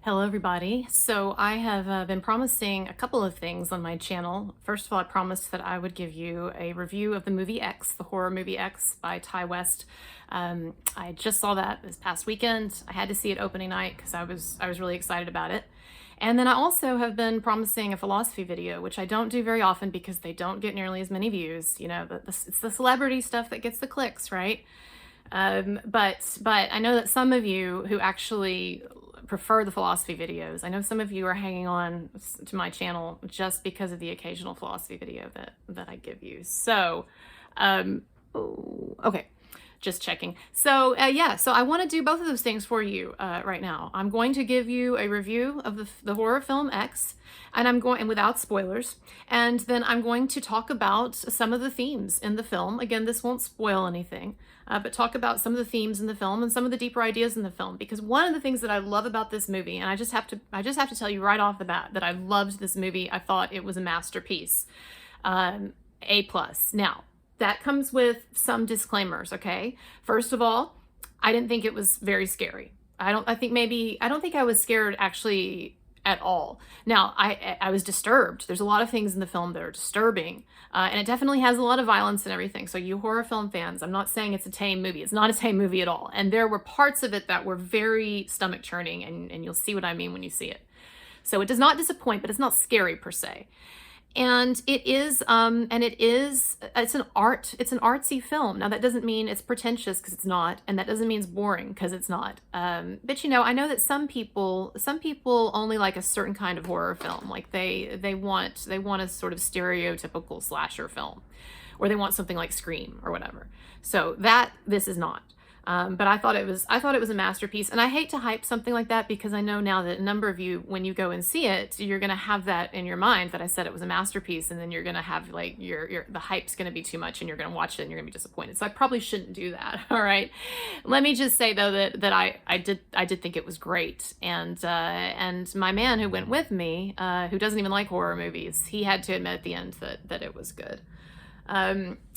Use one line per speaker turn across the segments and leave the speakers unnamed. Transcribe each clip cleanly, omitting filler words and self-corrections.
Hello, everybody. So I have been promising a couple of things on my channel. First of all, I promised that I would give you a review of the movie X, the horror movie X by Ty West. I just saw that this past weekend. I had to see it opening night because I was really excited about it. And then I also have been promising a philosophy video, which I don't do very often because they don't get nearly as many views. You know, it's the celebrity stuff that gets the clicks, right? But I know that some of you who actually prefer the philosophy videos, I know some of you are hanging on to my channel just because of the occasional philosophy video that I give you. So, okay, just checking. So yeah, so I want to do both of those things for you right now. I'm going to give you a review of the horror film X, and without spoilers, and then I'm going to talk about some of the themes in the film. Again, this won't spoil anything, but talk about some of the themes in the film and some of the deeper ideas in the film. Because one of the things that I love about this movie, and I just have to tell you right off the bat that I loved this movie. I thought it was a masterpiece, A plus. Now, that comes with some disclaimers, okay? First of all, I didn't think it was very scary. I don't think I was scared actually at all. Now, I was disturbed. There's a lot of things in the film that are disturbing, and it definitely has a lot of violence and everything. So you horror film fans, I'm not saying it's a tame movie. It's not a tame movie at all. And there were parts of it that were very stomach churning, and you'll see what I mean when you see it. So it does not disappoint, but it's not scary per se. And it's an artsy film. Now that doesn't mean it's pretentious, because it's not, and that doesn't mean it's boring, because it's not. But you know, I know that some people only like a certain kind of horror film. Like they want a sort of stereotypical slasher film, or they want something like Scream or whatever. So this is not. But I thought it was a masterpiece, and I hate to hype something like that, because I know now that a number of you, when you go and see it, you're gonna have that in your mind that I said it was a masterpiece, and then you're gonna have like the hype's gonna be too much, and you're gonna watch it and you're gonna be disappointed. So I probably shouldn't do that. All right. Let me just say though that I did think it was great, and my man who went with me, who doesn't even like horror movies, he had to admit at the end that it was good.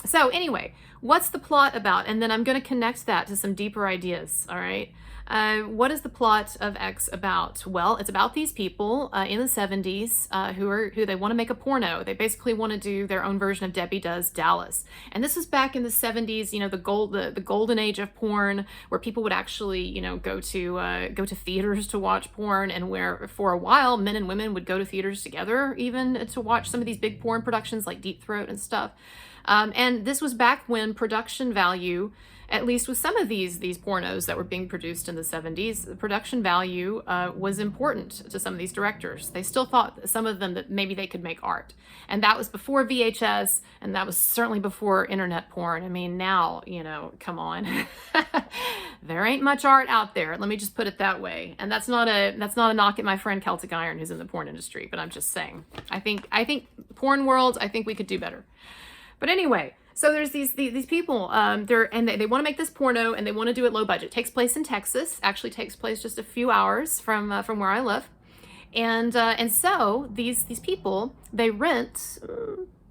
So anyway, what's the plot about? And then I'm going to connect that to some deeper ideas. All right. What is the plot of X about? Well, it's about these people in the 70s who they want to make a porno. They basically want to do their own version of Debbie Does Dallas. And this was back in the 70s, you know, the golden age of porn, where people would actually, you know, go to theaters to watch porn, and where for a while men and women would go to theaters together even to watch some of these big porn productions like Deep Throat and stuff. And this was back when production value, at least with some of these pornos that were being produced in the 70s, the production value was important to some of these directors. They still thought, some of them, that maybe they could make art. And that was before VHS, and that was certainly before internet porn. I mean, now, you know, come on. There ain't much art out there. Let me just put it that way. And that's not a knock at my friend Celtic Iron, who's in the porn industry, but I'm just saying. I think porn world, I think we could do better. But anyway, so there's these people, they want to make this porno, and they want to do it low budget. It takes place in Texas. Actually takes place just a few hours from where I live, and so these people, they rent.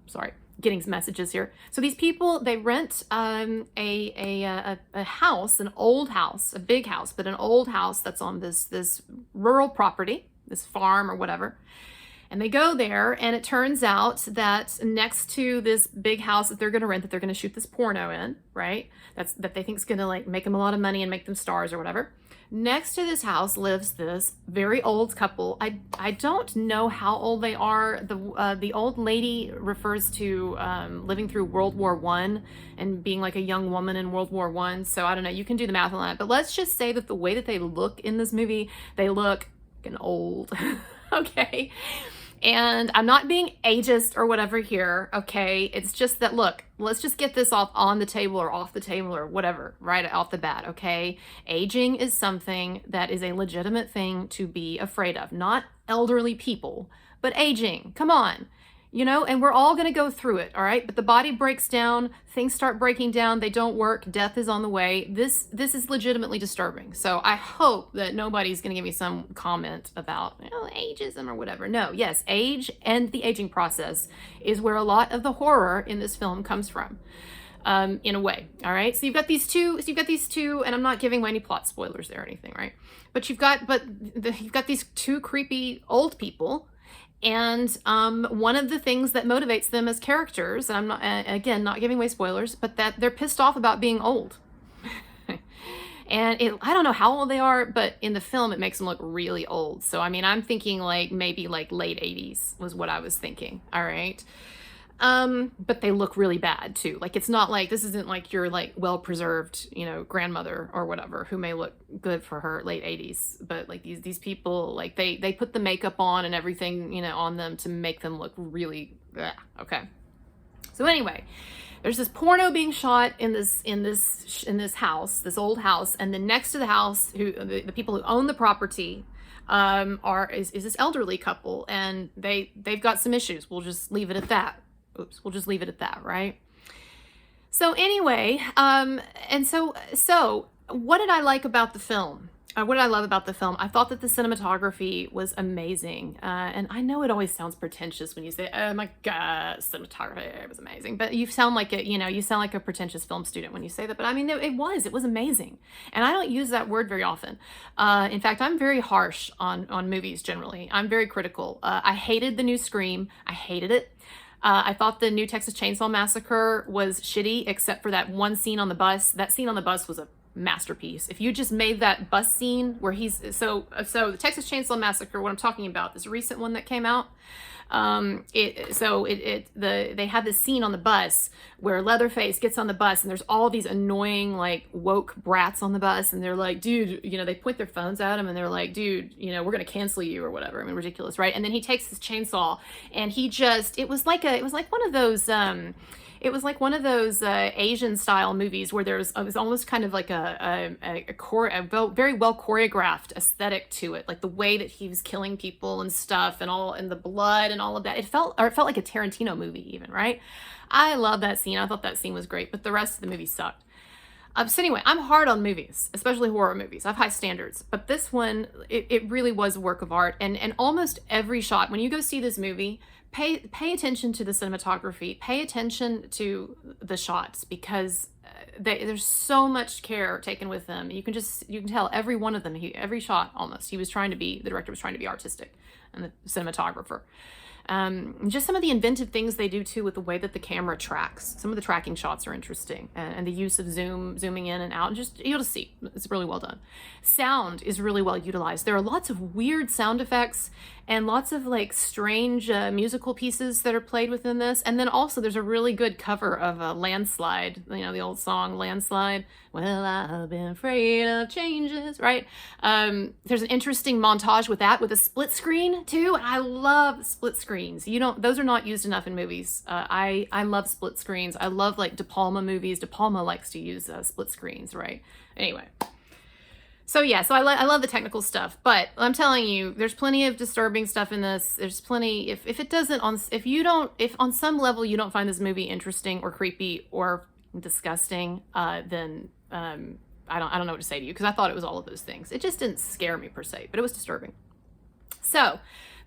Sorry, getting some messages here. So these people, they rent a house, an old house, a big house, but an old house that's on this rural property, this farm or whatever. And they go there, and it turns out that next to this big house that they're going to rent, that they're going to shoot this porno in, right? That they think is going to like make them a lot of money and make them stars or whatever. Next to this house lives this very old couple. I don't know how old they are. The old lady refers to living through World War I and being like a young woman in World War I. So I don't know. You can do the math on that. But let's just say that the way that they look in this movie, they look fucking old. Okay. And I'm not being ageist or whatever here, okay? It's just that, look, let's just get this on the table or off the table or whatever, right off the bat, okay? Aging is something that is a legitimate thing to be afraid of. Not elderly people, but aging. Come on. You know, and we're all going to go through it, all right? But the body breaks down, things start breaking down, they don't work, death is on the way. This is legitimately disturbing. So I hope that nobody's going to give me some comment about, you know, ageism or whatever. No, yes, age and the aging process is where a lot of the horror in this film comes from. in a way. All right. So you've got these two, and I'm not giving away any plot spoilers there or anything, right? But you've got these two creepy old people. And one of the things that motivates them as characters, and I'm not, again, not giving away spoilers, but that they're pissed off about being old. And I don't know how old they are, but in the film, it makes them look really old. So, I mean, I'm thinking like maybe like late 80s was what I was thinking. All right. But they look really bad too. Like, it's not like, this isn't like your like well-preserved, you know, grandmother or whatever who may look good for her late 80s. But like these people, like they put the makeup on and everything, you know, on them to make them look really, okay. So anyway, there's this porno being shot in this house, this old house, and then next to the house, the people who own the property is this elderly couple, and they've got some issues. We'll just leave it at that. Oops, we'll just leave it at that, right? So anyway, and so what did I like about the film? What did I love about the film? I thought that the cinematography was amazing. And I know it always sounds pretentious when you say, oh my God, cinematography was amazing. But you sound like you sound like a pretentious film student when you say that. But I mean, it was amazing. And I don't use that word very often. In fact, I'm very harsh on movies generally. I'm very critical. I hated the new Scream. I hated it. I thought the new Texas Chainsaw Massacre was shitty, except for that one scene on the bus. That scene on the bus was a masterpiece. If you just made that bus scene where so the Texas Chainsaw Massacre, what I'm talking about, this recent one that came out, they had this scene on the bus where Leatherface gets on the bus, and there's all these annoying like woke brats on the bus, and they're like, dude, you know, they point their phones at him and they're like, dude, you know, we're gonna cancel you or whatever. I mean, ridiculous, right? And then he takes his chainsaw and it was like one of those Asian style movies where it was almost kind of like a very well choreographed aesthetic to it, like the way that he was killing people and stuff, and the blood and all of that. It felt like a Tarantino movie even, right? I love that scene. I thought that scene was great, but the rest of the movie sucked. So anyway, I'm hard on movies, especially horror movies. I have high standards, but this one, it really was a work of art, and almost every shot, when you go see this movie, pay attention to the cinematography, pay attention to the shots, because there's so much care taken with them. You can tell every one of them, every shot almost, the director was trying to be artistic, and the cinematographer. Just some of the inventive things they do too with the way that the camera tracks. Some of the tracking shots are interesting, and the use of zooming in and out, and just, you'll just see, it's really well done. Sound is really well utilized. There are lots of weird sound effects and lots of like strange musical pieces that are played within this. And then also there's a really good cover of a Landslide, you know, the old song Landslide. Well, I've been afraid of changes, right? There's an interesting montage with a split screen too. I love split screens. Those are not used enough in movies. I love split screens. I love like De Palma movies. De Palma likes to use split screens, right? Anyway. So yeah, so I love the technical stuff, but I'm telling you, there's plenty of disturbing stuff in this. There's plenty, if on some level you don't find this movie interesting or creepy or disgusting, then I don't know what to say to you, because I thought it was all of those things. It just didn't scare me per se, but it was disturbing. So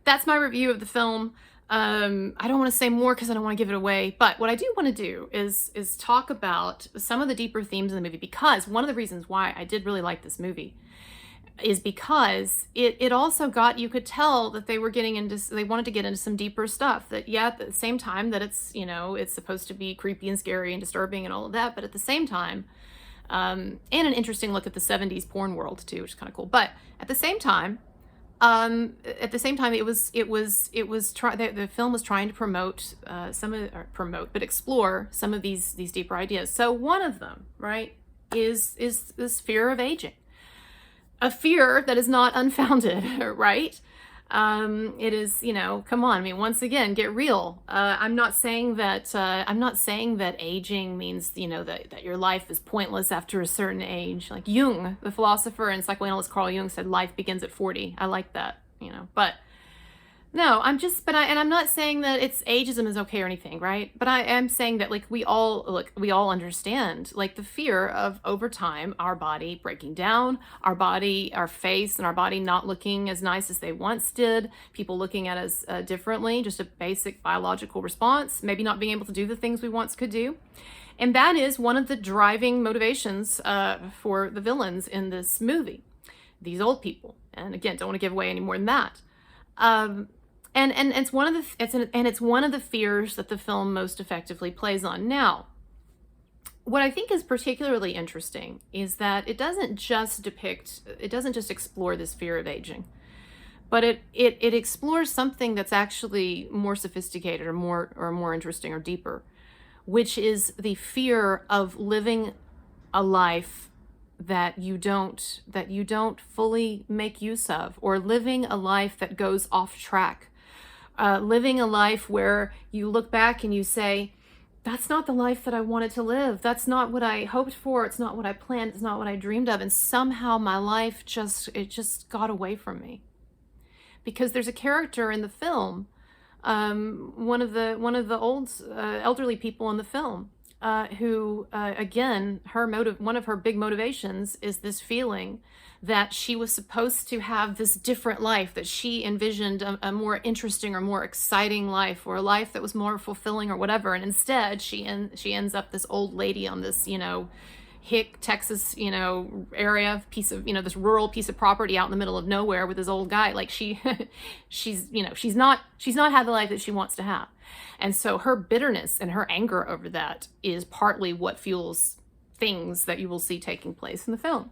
that's my review of the film. I don't want to say more because I don't want to give it away, but what I do want to do is talk about some of the deeper themes in the movie, because one of the reasons why I did really like this movie is because it also you could tell that they wanted to get into some deeper stuff, that at the same time that it's, you know, it's supposed to be creepy and scary and disturbing and all of that, but at the same time, and an interesting look at the 70s porn world too, which is kind of cool. But at the same time, the film was trying to explore some of these deeper ideas. So one of them, right, is this fear of aging, a fear that is not unfounded, right? It is, you know, come on. I mean, once again, get real. I'm not saying that aging means, you know, that your life is pointless after a certain age. Like Jung, the philosopher and psychoanalyst Carl Jung, said life begins at 40. I like that, you know, but No, I'm not saying that it's ageism is okay or anything, right? But I am saying that like we all understand like the fear of over time our body breaking down, our face and our body not looking as nice as they once did, people looking at us differently, just a basic biological response, maybe not being able to do the things we once could do. And that is one of the driving motivations for the villains in this movie, these old people. And again, don't want to give away any more than that. Um, and it's one of the fears that the film most effectively plays on. Now, what I think is particularly interesting is that it doesn't just explore this fear of aging, but it explores something that's actually more sophisticated or more interesting or deeper, which is the fear of living a life that you don't fully make use of, or living a life that goes off track. Living a life where you look back and you say, that's not the life that I wanted to live. That's not what I hoped for. It's not what I planned. It's not what I dreamed of. And somehow my life just got away from me. Because there's a character in the film, one of the old elderly people in the film, who again, one of her big motivations is this feeling that she was supposed to have this different life, that she envisioned a more interesting or more exciting life, or a life that was more fulfilling or whatever. And instead she ends up this old lady on this, hick Texas, area piece of, this rural piece of property out in the middle of nowhere with this old guy. Like she's not had the life that she wants to have. And so her bitterness and her anger over that is partly what fuels things that you will see taking place in the film.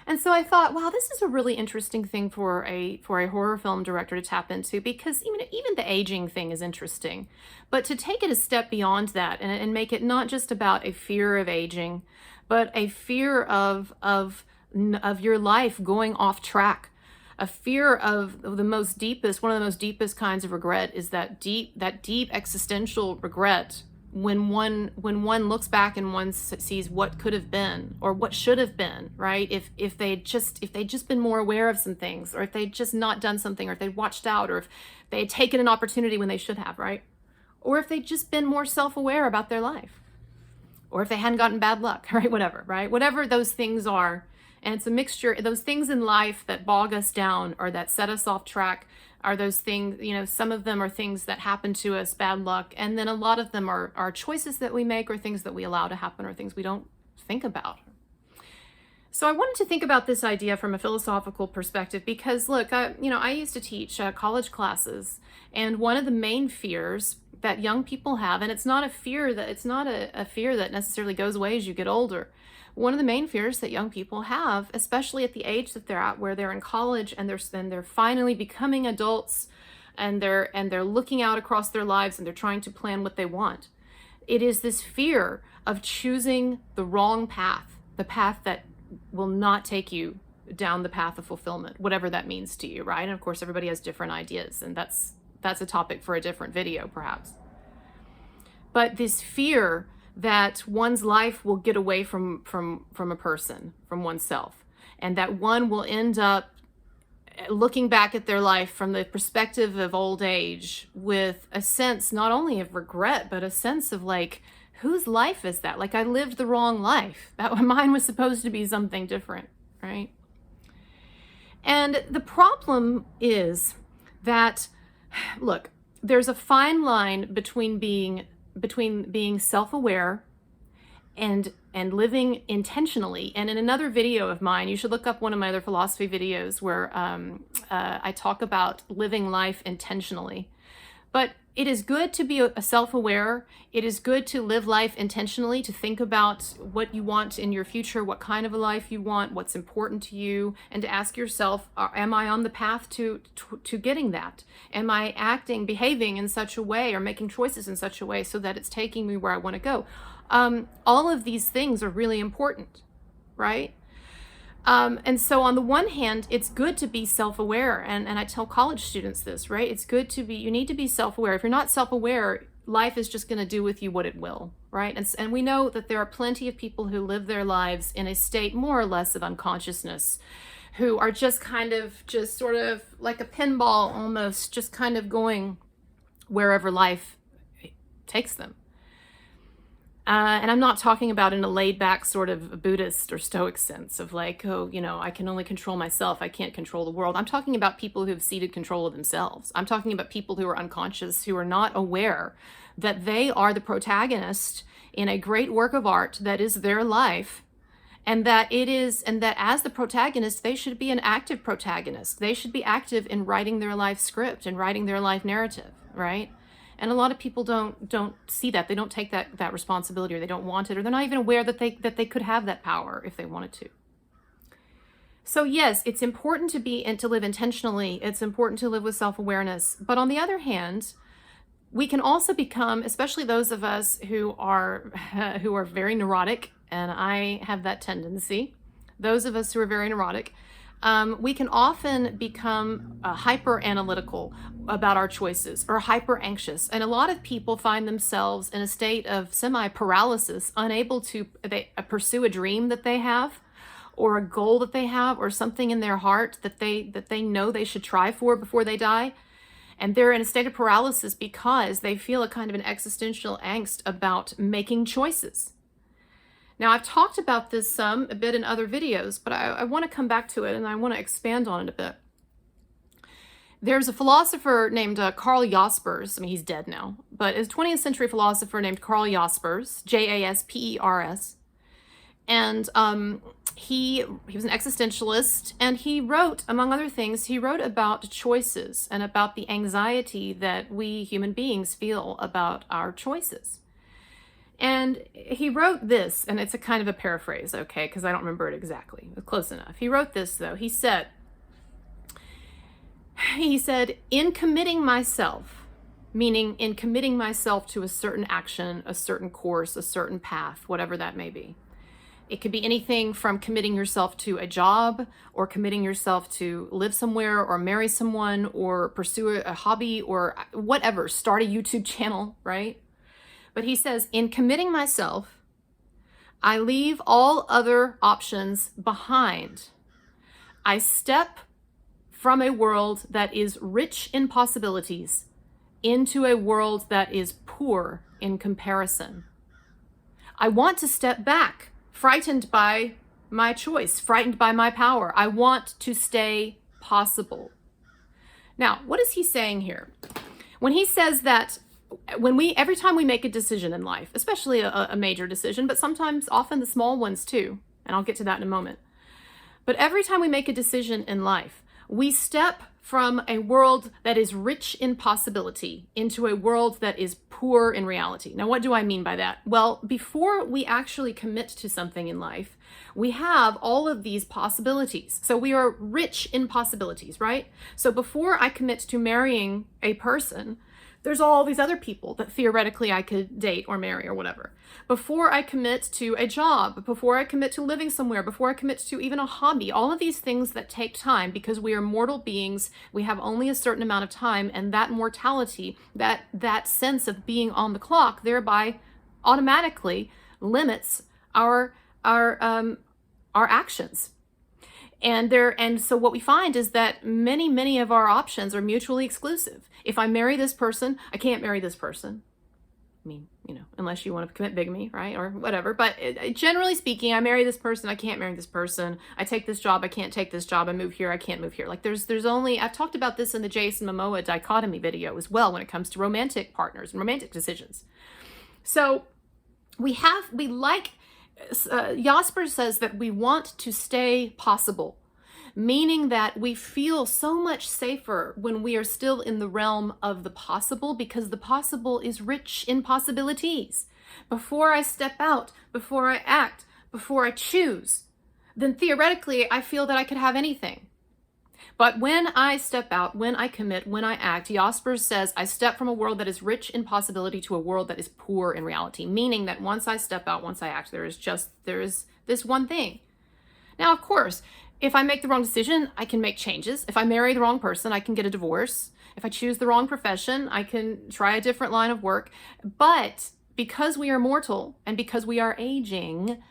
And so I thought, wow, this is a really interesting thing for a horror film director to tap into, because even the aging thing is interesting. But to take it a step beyond that and make it not just about a fear of aging, but a fear of your life going off track. A fear of one of the most deepest kinds of regret is that deep existential regret when one looks back and one sees what could have been or what should have been, right? If they'd just been more aware of some things, or if they'd just not done something, or if they'd watched out, or if they had taken an opportunity when they should have, right? Or if they'd just been more self-aware about their life, or if they hadn't gotten bad luck, right? Whatever those things are. And it's a mixture. Those things in life that bog us down or that set us off track are those things, some of them are things that happen to us, bad luck. And then a lot of them are choices that we make, or things that we allow to happen, or things we don't think about. So I wanted to think about this idea from a philosophical perspective, because look, I used to teach college classes, and one of the main fears that young people have, and it's not a fear that necessarily goes away as you get older. One of the main fears that young people have, especially at the age that they're at, where they're in college and they're finally becoming adults, and they're looking out across their lives and they're trying to plan what they want. It is this fear of choosing the wrong path, the path that will not take you down the path of fulfillment, whatever that means to you, right? And of course, everybody has different ideas, and that's a topic for a different video, perhaps. But this fear that one's life will get away from a person, from oneself, and that one will end up looking back at their life from the perspective of old age with a sense not only of regret, but a sense of like, whose life is that? Like, I lived the wrong life. That mine was supposed to be something different, right? And the problem is that, look, there's a fine line between being self-aware and living intentionally. And in another video of mine, you should look up one of my other philosophy videos where I talk about living life intentionally. But it is good to be self-aware. It is good to live life intentionally, to think about what you want in your future, what kind of a life you want, what's important to you, and to ask yourself, am I on the path to getting that? Am I behaving in such a way, or making choices in such a way so that it's taking me where I want to go? All of these things are really important, right? And so on the one hand, it's good to be self-aware. And I tell college students this, right? You need to be self-aware. If you're not self-aware, life is just going to do with you what it will, right? And we know that there are plenty of people who live their lives in a state more or less of unconsciousness, who are just sort of like a pinball almost, just kind of going wherever life takes them. And I'm not talking about in a laid back sort of Buddhist or Stoic sense of like, oh, I can only control myself. I can't control the world. I'm talking about people who have ceded control of themselves. I'm talking about people who are unconscious, who are not aware that they are the protagonist in a great work of art that is their life. And that as the protagonist, they should be an active protagonist. They should be active in writing their life script and writing their life narrative, right? And a lot of people don't see that. They don't take that responsibility, or they don't want it, or they're not even aware that they could have that power if they wanted to. So yes, it's important to live intentionally. It's important to live with self-awareness. But on the other hand, we can also become, especially those of us who are very neurotic, and I have that tendency. Those of us who are very neurotic, we can often become hyper analytical about our choices, or hyper anxious. And a lot of people find themselves in a state of semi-paralysis, unable to pursue a dream that they have, or a goal that they have, or something in their heart that they know they should try for before they die. And they're in a state of paralysis because they feel a kind of an existential angst about making choices. Now, I've talked about this a bit in other videos, but I want to come back to it, and I want to expand on it a bit. There's a philosopher named Karl Jaspers. I mean, he's dead now, but a 20th century philosopher named Karl Jaspers, Jaspers. And he was an existentialist, and he wrote, among other things, he wrote about choices and about the anxiety that we human beings feel about our choices. And he wrote this, and it's a kind of a paraphrase, okay, because I don't remember it exactly, but close enough. He wrote this, though. He said, in committing myself, meaning in committing myself to a certain action, a certain course, a certain path, whatever that may be. It could be anything from committing yourself to a job, or committing yourself to live somewhere, or marry someone, or pursue a hobby, or whatever, start a YouTube channel, right? But he says, in committing myself, I leave all other options behind. I step from a world that is rich in possibilities into a world that is poor in comparison. I want to step back, frightened by my choice, frightened by my power. I want to stay possible. Now, what is he saying here? When he says that every time we make a decision in life, especially a major decision, but sometimes often the small ones too, and I'll get to that in a moment. But every time we make a decision in life, we step from a world that is rich in possibility into a world that is poor in reality. Now, what do I mean by that? Well, before we actually commit to something in life, we have all of these possibilities. So we are rich in possibilities, right? So before I commit to marrying a person, there's all these other people that theoretically I could date or marry or whatever. Before I commit to a job, before I commit to living somewhere, before I commit to even a hobby, all of these things that take time, because we are mortal beings, we have only a certain amount of time, and that mortality, that sense of being on the clock, thereby automatically limits our actions. And so what we find is that many of our options are mutually exclusive. If I marry this person, I can't marry this person. I mean, unless you want to commit bigamy, right? Or whatever. But generally speaking, I marry this person, I can't marry this person. I take this job, I can't take this job. I move here, I can't move here. Like there's only, I've talked about this in the Jason Momoa dichotomy video as well when it comes to romantic partners and romantic decisions. So Jasper says that we want to stay possible, meaning that we feel so much safer when we are still in the realm of the possible, because the possible is rich in possibilities. Before I step out, before I act, before I choose, then theoretically I feel that I could have anything. But when I step out, when I commit, when I act, Jaspers says I step from a world that is rich in possibility to a world that is poor in reality, meaning that once I step out, once I act, there is this one thing. Now, of course, if I make the wrong decision, I can make changes. If I marry the wrong person, I can get a divorce. If I choose the wrong profession, I can try a different line of work. But because we are mortal and because we are aging,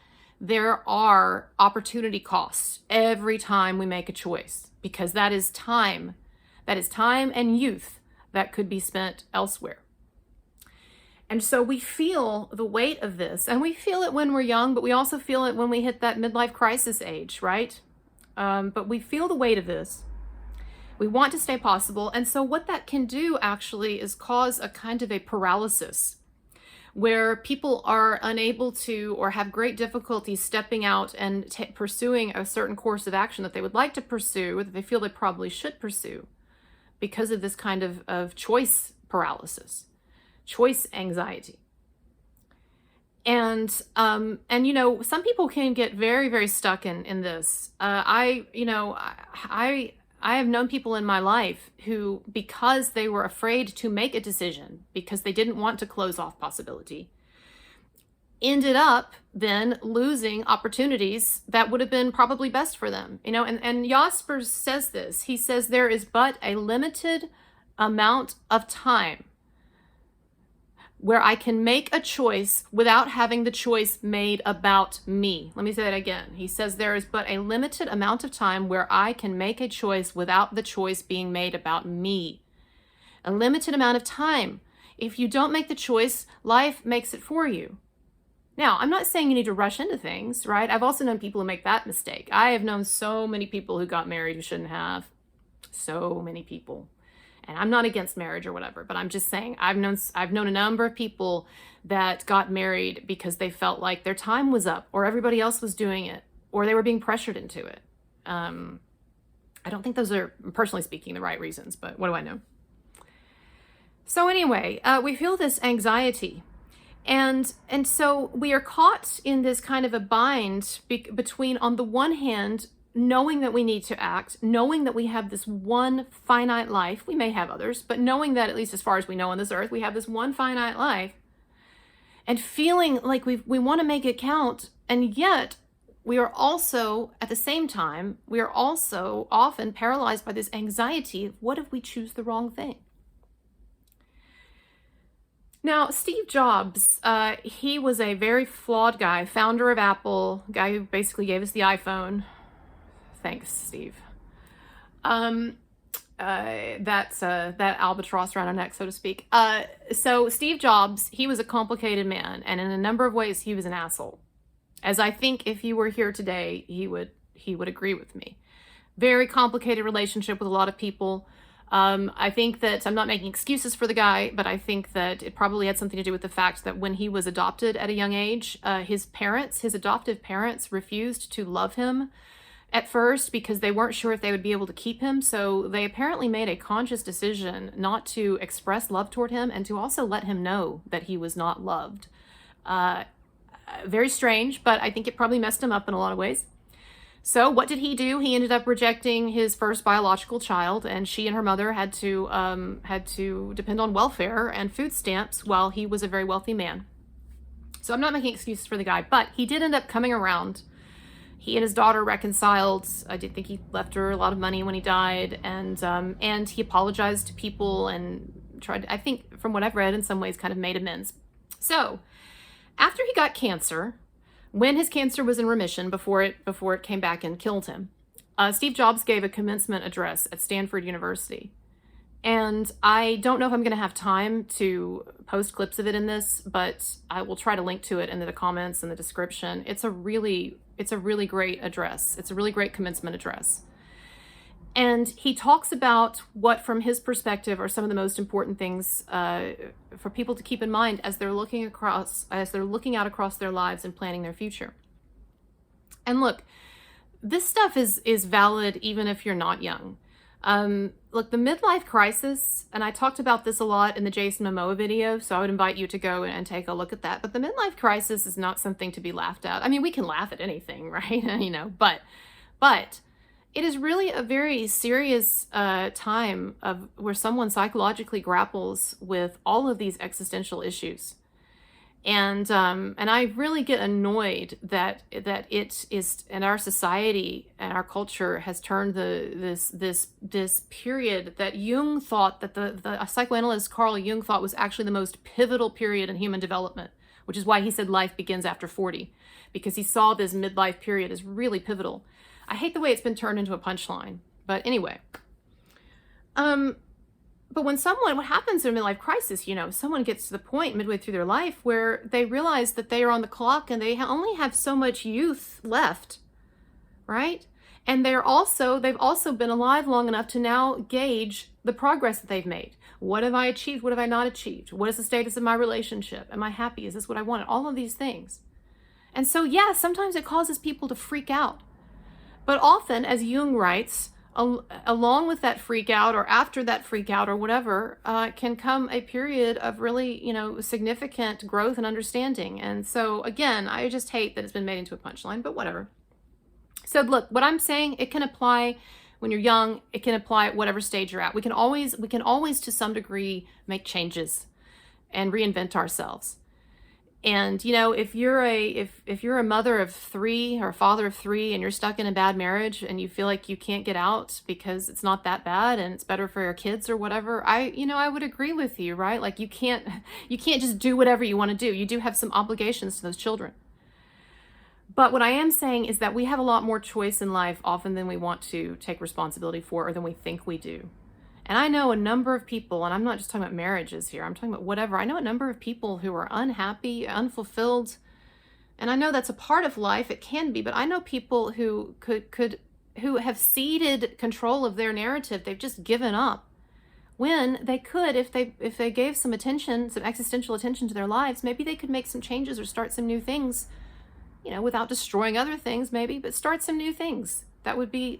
there are opportunity costs every time we make a choice, because that is time. That is time and youth that could be spent elsewhere. And so we feel the weight of this, and we feel it when we're young, but we also feel it when we hit that midlife crisis age, right? But we feel the weight of this. We want to stay possible. And so what that can do actually is cause a kind of a paralysis where people are unable to, or have great difficulty stepping out and pursuing a certain course of action that they would like to pursue, or that they feel they probably should pursue, because of this kind of choice paralysis, choice anxiety. And you know, some people can get very, very stuck in this. I have known people in my life who, because they were afraid to make a decision, because they didn't want to close off possibility, ended up then losing opportunities that would have been probably best for them. You know, and Jaspers says this. He says there is but a limited amount of time where I can make a choice without having the choice made about me. Let me say that again. He says there is but a limited amount of time where I can make a choice without the choice being made about me. A limited amount of time. If you don't make the choice, life makes it for you. Now, I'm not saying you need to rush into things, right? I've also known people who make that mistake. I have known so many people who got married who shouldn't have. So many people. And I'm not against marriage or whatever, but I'm just saying I've known a number of people that got married because they felt like their time was up, or everybody else was doing it, or they were being pressured into it. I don't think those are, personally speaking, the right reasons, but what do I know? So anyway, we feel this anxiety. And so we are caught in this kind of a bind between, on the one hand, knowing that we need to act, knowing that we have this one finite life. We may have others, but knowing that, at least as far as we know on this earth, we have this one finite life, and feeling like we want to make it count. And yet we are also, at the same time, we are also often paralyzed by this anxiety. What if we choose the wrong thing? Now, Steve Jobs, he was a very flawed guy, founder of Apple, guy who basically gave us the iPhone. Thanks, Steve. That's that albatross around our neck, so to speak. So Steve Jobs, he was a complicated man, and in a number of ways, he was an asshole. As I think if he were here today, he would agree with me. Very complicated relationship with a lot of people. I think that, I'm not making excuses for the guy, but I think that it probably had something to do with the fact that when he was adopted at a young age, his adoptive parents, refused to love him at first because they weren't sure if they would be able to keep him. So they apparently made a conscious decision not to express love toward him, and to also let him know that he was not loved. Very strange, but I think it probably messed him up in a lot of ways. So what did he do? He ended up rejecting his first biological child, and she and her mother had to depend on welfare and food stamps while he was a very wealthy man. So I'm not making excuses for the guy, but he did end up coming around. He and his daughter reconciled. I did think he left her a lot of money when he died, and he apologized to people and tried, I think from what I've read, in some ways kind of made amends. So after he got cancer, when his cancer was in remission, before it came back and killed him, Steve Jobs gave a commencement address at Stanford University. And I don't know if I'm going to have time to post clips of it in this, but I will try to link to it in the comments and the description. It's a really great address. It's a really great commencement address. And he talks about what, from his perspective, are some of the most important things for people to keep in mind as they're looking out across their lives and planning their future. And look, this stuff is valid even if you're not young. Look, the midlife crisis, and I talked about this a lot in the Jason Momoa video, so I would invite you to go and take a look at that. But the midlife crisis is not something to be laughed at. I mean, we can laugh at anything, right? But it is really a very serious time where someone psychologically grapples with all of these existential issues. And I really get annoyed that it is, and our society and our culture has turned this period that Jung thought, that the psychoanalyst Carl Jung thought was actually the most pivotal period in human development, which is why he said life begins after 40, because he saw this midlife period as really pivotal. I hate the way it's been turned into a punchline, but anyway. But what happens in a midlife crisis, someone gets to the point midway through their life where they realize that they are on the clock and they only have so much youth left, right? And they've also been alive long enough to now gauge the progress that they've made. What have I achieved? What have I not achieved? What is the status of my relationship? Am I happy? Is this what I wanted? All of these things. And so, yeah, sometimes it causes people to freak out. But often, as Jung writes, along with that freak out or after that freak out or whatever, can come a period of really, significant growth and understanding. And so, again, I just hate that it's been made into a punchline, but whatever. So look, what I'm saying, it can apply when you're young. It can apply at whatever stage you're at. We can always to some degree make changes and reinvent ourselves. And if you're a mother of 3 or a father of 3 and you're stuck in a bad marriage and you feel like you can't get out because it's not that bad and it's better for your kids or whatever, I would agree with you, right? Like you can't just do whatever you want to do. You do have some obligations to those children. But what I am saying is that we have a lot more choice in life often than we want to take responsibility for or than we think we do. And I know a number of people, and I'm not just talking about marriages here, I'm talking about whatever. I know a number of people who are unhappy, unfulfilled, and I know that's a part of life. It can be, but I know people who who have ceded control of their narrative. They've just given up when they could, if they gave some attention, some existential attention to their lives, maybe they could make some changes or start some new things, without destroying other things maybe, but start some new things. That would be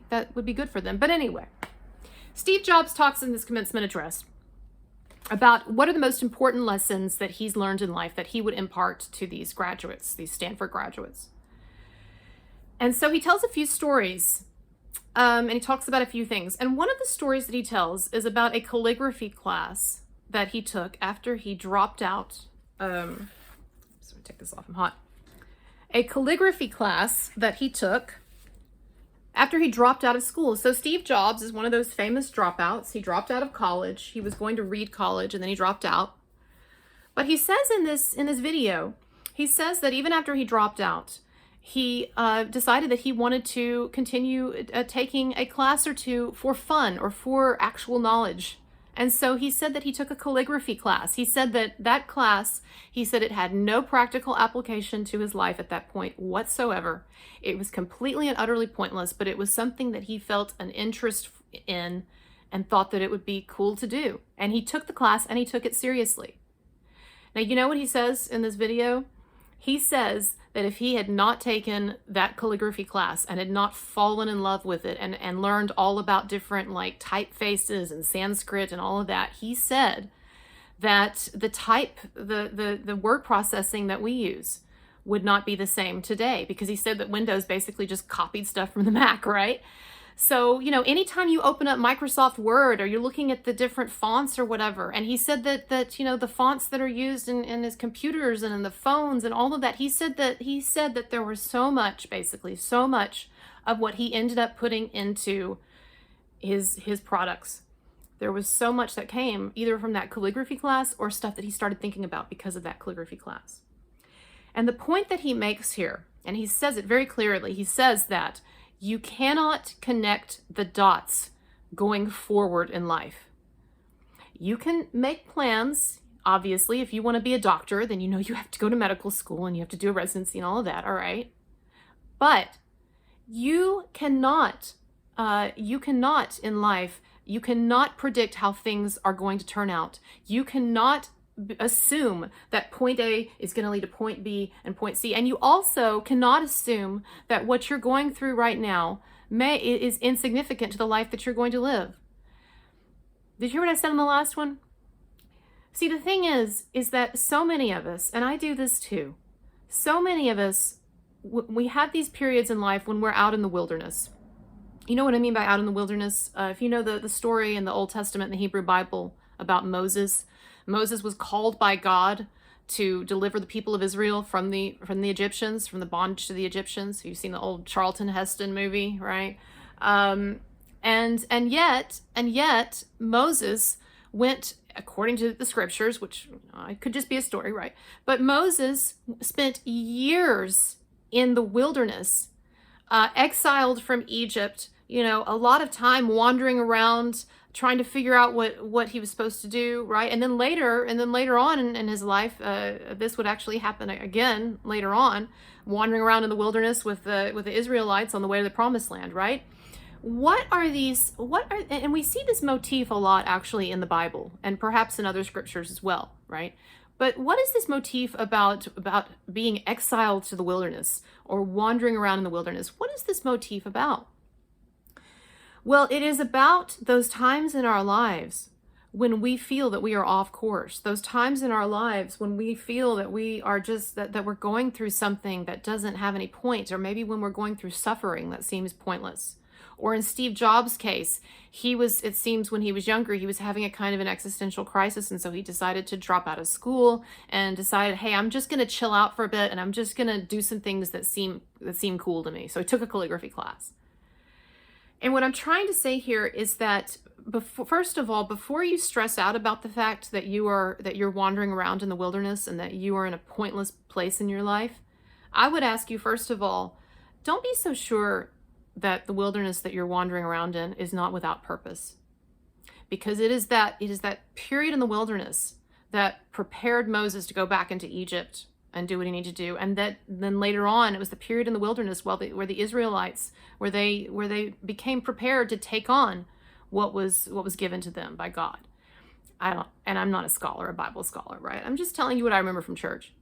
good for them. But anyway, Steve Jobs talks in his commencement address about what are the most important lessons that he's learned in life that he would impart to these graduates, these Stanford graduates. And so he tells a few stories, and he talks about a few things. And one of the stories that he tells is about a calligraphy class that he took after he dropped out. Take this off, I'm hot. A calligraphy class that he took after he dropped out of school. So Steve Jobs is one of those famous dropouts. He dropped out of college. He was going to read college and then he dropped out. But he says in this video, he says that even after he dropped out, he decided that he wanted to continue taking a class or two for fun or for actual knowledge. And so he said that he took a calligraphy class. He said that class, he said it had no practical application to his life at that point whatsoever. It was completely and utterly pointless, but it was something that he felt an interest in and thought that it would be cool to do. And he took the class and he took it seriously. Now, you know what he says in this video? He says that if he had not taken that calligraphy class and had not fallen in love with it and learned all about different like typefaces and Sanskrit and all of that, he said that the word processing that we use would not be the same today, because he said that Windows basically just copied stuff from the Mac, right? So, anytime you open up Microsoft Word or you're looking at the different fonts or whatever, and he said that the fonts that are used in his computers and in the phones and all of that, he said that there was so much of what he ended up putting into his products. There was so much that came either from that calligraphy class or stuff that he started thinking about because of that calligraphy class. And the point that he makes here, and he says it very clearly, he says that you cannot connect the dots going forward in life. You can make plans. Obviously, if you want to be a doctor, then you have to go to medical school and you have to do a residency and all of that, all right? But you cannot in life, you cannot predict how things are going to turn out. You cannot assume that point A is going to lead to point B and point C. And you also cannot assume that what you're going through right now is insignificant to the life that you're going to live. Did you hear what I said in the last one? See, the thing is that so many of us, and I do this too, so many of us, we have these periods in life when we're out in the wilderness. You know what I mean by out in the wilderness? If you know the story in the Old Testament, in the Hebrew Bible, about Moses. Moses was called by God to deliver the people of Israel from the Egyptians, from the bondage to the Egyptians. You've seen the old Charlton Heston movie, right? And yet Moses went, according to the scriptures, which it could just be a story, right? But Moses spent years in the wilderness, exiled from Egypt, a lot of time wandering around trying to figure out what he was supposed to do, right? And then later on in his life, this would actually happen again later on, wandering around in the wilderness with the Israelites on the way to the promised land, right? And we see this motif a lot actually in the Bible and perhaps in other scriptures as well, right? But what is this motif about being exiled to the wilderness or wandering around in the wilderness? What is this motif about? Well, it is about those times in our lives when we feel that we are off course, those times in our lives when we feel that we are just, that we're going through something that doesn't have any point, or maybe when we're going through suffering that seems pointless. Or in Steve Jobs' case, it seems when he was younger, he was having a kind of an existential crisis. And so he decided to drop out of school and decided, hey, I'm just going to chill out for a bit and I'm just going to do some things that seem cool to me. So he took a calligraphy class. And what I'm trying to say here is that first of all, before you stress out about the fact that you're wandering around in the wilderness and that you are in a pointless place in your life, I would ask you, first of all, don't be so sure that the wilderness that you're wandering around in is not without purpose. Because it is that period in the wilderness that prepared Moses to go back into Egypt and do what he needed to do. And that then later on, it was the period in the wilderness where the Israelites, where they became prepared to take on what was given to them by God. I'm not a scholar, a Bible scholar, right? I'm just telling you what I remember from church.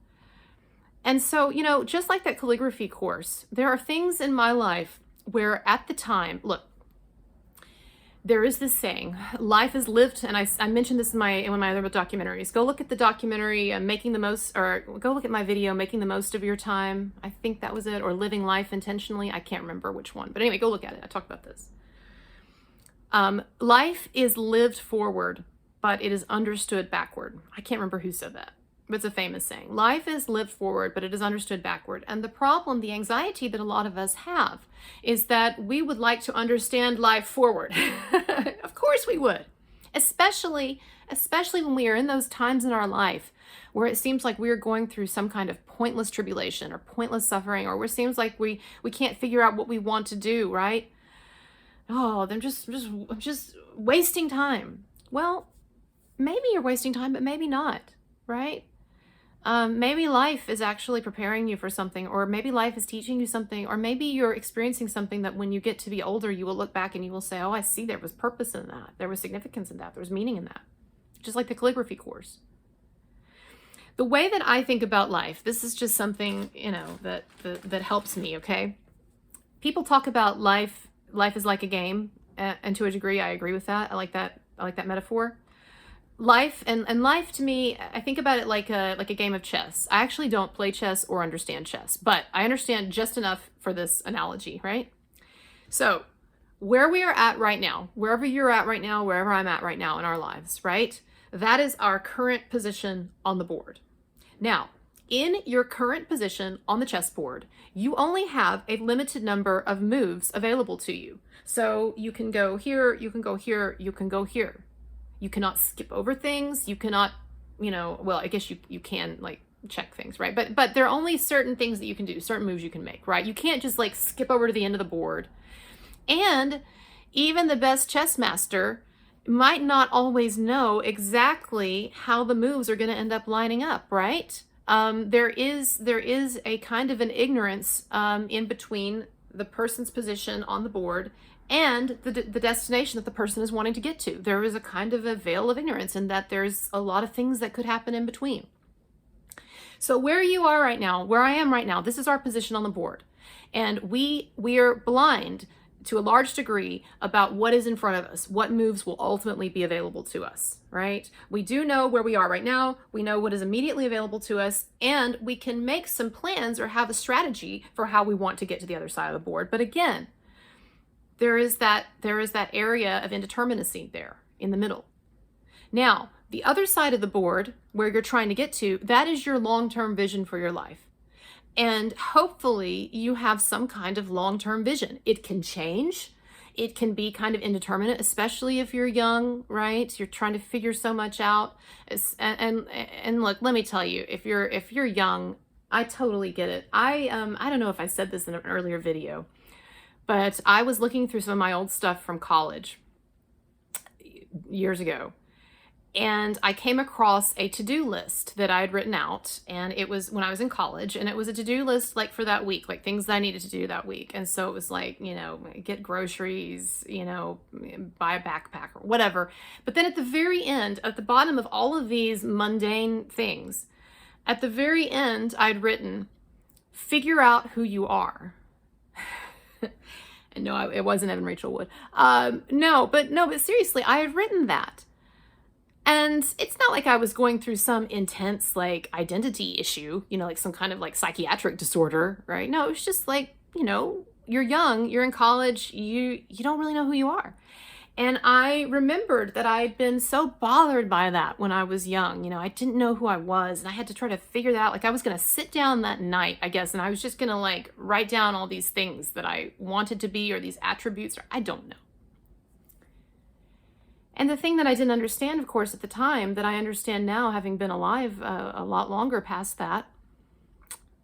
And so, just like that calligraphy course, there are things in my life where at the time, look, there is this saying, life is lived, and I mentioned this in one of my other documentaries. Go look at the documentary, go look at my video, Making the Most of Your Time. I think that was it, or Living Life Intentionally. I can't remember which one. But anyway, go look at it. I talked about this. Life is lived forward, but it is understood backward. I can't remember who said that. It's a famous saying. Life is lived forward, but it is understood backward. And the problem, the anxiety that a lot of us have is that we would like to understand life forward. Of course we would. Especially when we are in those times in our life where it seems like we are going through some kind of pointless tribulation or pointless suffering, or where it seems like we can't figure out what we want to do, right? Oh, I'm just wasting time. Well, maybe you're wasting time, but maybe not, right? Maybe life is actually preparing you for something, or maybe life is teaching you something, or maybe you're experiencing something that when you get to be older, you will look back and you will say, oh, I see, there was purpose in that. There was significance in that. There was meaning in that. Just like the calligraphy course. The way that I think about life, this is just something, that helps me, okay? People talk about life is like a game, and to a degree, I agree with that. I like that metaphor. Life to me, I think about it like a game of chess. I actually don't play chess or understand chess, but I understand just enough for this analogy, right? So where we are at right now, wherever you're at right now, wherever I'm at right now in our lives, right? That is our current position on the board. Now, in your current position on the chessboard, you only have a limited number of moves available to you. So you can go here, you can go here, you can go here. You cannot skip over things. You cannot, well, I guess you can check things, right? But there are only certain things that you can do, certain moves you can make, right? You can't just skip over to the end of the board. And even the best chess master might not always know exactly how the moves are going to end up lining up, right? There is a kind of an ignorance in between the person's position on the board and the destination that the person is wanting to get to. There is a kind of a veil of ignorance in that there's a lot of things that could happen in between. So where you are right now, where I am right now, this is our position on the board. And we are blind to a large degree about what is in front of us, what moves will ultimately be available to us, right? We do know where we are right now. We know what is immediately available to us, and we can make some plans or have a strategy for how we want to get to the other side of the board. But again, there is that area of indeterminacy there in the middle. Now, the other side of the board where you're trying to get to, that is your long-term vision for your life. And hopefully you have some kind of long-term vision. It can change. It can be kind of indeterminate, especially if you're young, right? You're trying to figure so much out. And look, let me tell you, if you're young, I totally get it. I don't know if I said this in an earlier video, but I was looking through some of my old stuff from college years ago, and I came across a to-do list that I had written out, and it was when I was in college, and it was a to-do list like for that week, like things that I needed to do that week. And so it was like, get groceries, buy a backpack or whatever. But then at the very end, at the bottom of all of these mundane things, at the very end, I'd written, figure out who you are. And no, it wasn't Evan Rachel Wood. But seriously, I had written that. And it's not like I was going through some intense like identity issue, like some kind of like psychiatric disorder, right? No, it was just like, you're young, you're in college, you don't really know who you are. And I remembered that I'd been so bothered by that when I was young. I didn't know who I was, and I had to try to figure that out. Like I was going to sit down that night, I guess, and I was just going to like write down all these things that I wanted to be, or these attributes, or I don't know. And the thing that I didn't understand, of course, at the time, that I understand now, having been alive a lot longer past that,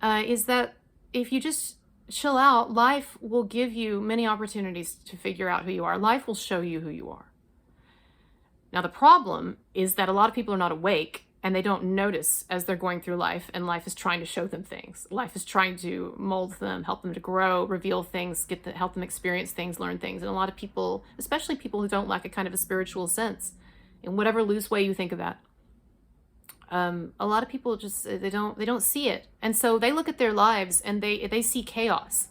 is that if you just chill out, life will give you many opportunities to figure out who you are. Life will show you who you are. Now, the problem is that a lot of people are not awake, and they don't notice as they're going through life, and life is trying to show them things. Life is trying to mold them, help them to grow, reveal things, help them experience things, learn things. And a lot of people, especially people who don't lack a kind of a spiritual sense, in whatever loose way you think of that, a lot of people just, they don't see it. And so they look at their lives and they see chaos,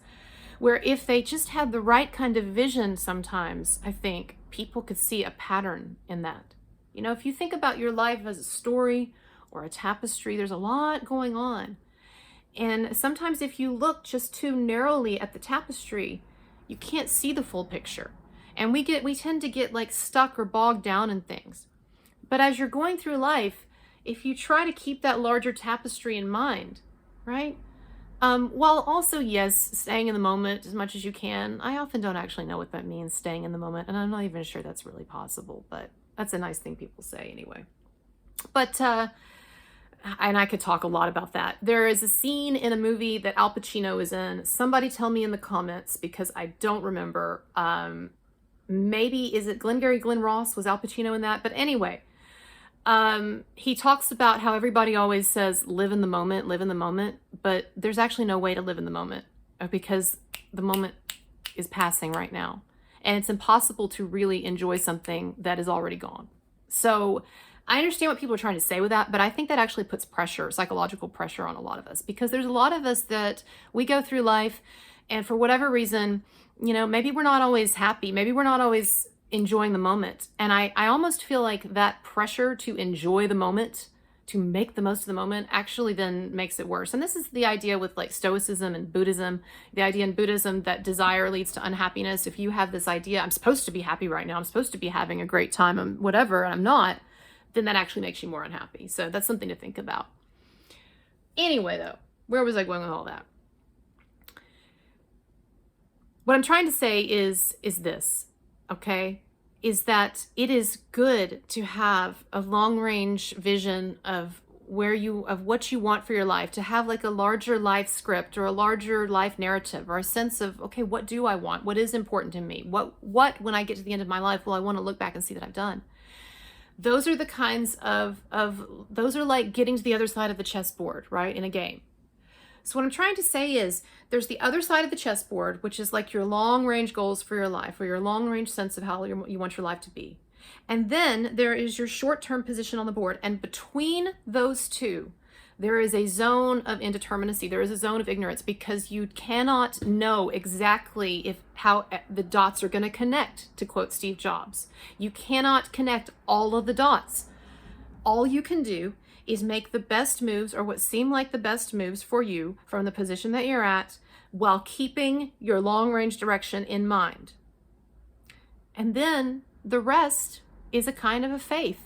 where if they just had the right kind of vision, sometimes I think people could see a pattern in that. If you think about your life as a story or a tapestry, there's a lot going on. And sometimes if you look just too narrowly at the tapestry, you can't see the full picture. And we tend to get like stuck or bogged down in things. But as you're going through life, if you try to keep that larger tapestry in mind, right? While also, yes, staying in the moment as much as you can. I often don't actually know what that means, staying in the moment. And I'm not even sure that's really possible, but that's a nice thing people say anyway. But, and I could talk a lot about that. There is a scene in a movie that Al Pacino is in. Somebody tell me in the comments, because I don't remember. Maybe, is it Glengarry Glen Ross? Was Al Pacino in that? But anyway, he talks about how everybody always says, live in the moment, but there's actually no way to live in the moment, because the moment is passing right now. And it's impossible to really enjoy something that is already gone. So I understand what people are trying to say with that, but I think that actually puts pressure, psychological pressure, on a lot of us, because there's a lot of us that we go through life, and for whatever reason, maybe we're not always happy. Maybe we're not always enjoying the moment. And I almost feel like that pressure to enjoy the moment, to make the most of the moment, actually then makes it worse. And this is the idea with like Stoicism and Buddhism, the idea in Buddhism that desire leads to unhappiness. If you have this idea, I'm supposed to be happy right now, I'm supposed to be having a great time, I'm whatever, and I'm not, then that actually makes you more unhappy. So that's something to think about. Anyway, though, where was I going with all that? What I'm trying to say is this, okay? Is that it is good to have a long-range vision of what you want for your life, to have like a larger life script or a larger life narrative, or a sense of, okay, what do I want? What is important to me? What when I get to the end of my life, will I want to look back and see that I've done? Those are the kinds of those are like getting to the other side of the chessboard, right? In a game. So what I'm trying to say is there's the other side of the chessboard, which is like your long-range goals for your life, or your long-range sense of how you want your life to be. And then there is your short-term position on the board. And between those two, there is a zone of indeterminacy. There is a zone of ignorance, because you cannot know exactly how the dots are going to connect, to quote Steve Jobs. You cannot connect all of the dots. All you can do is make the best moves, or what seem like the best moves for you from the position that you're at, while keeping your long-range direction in mind. And then the rest is a kind of a faith.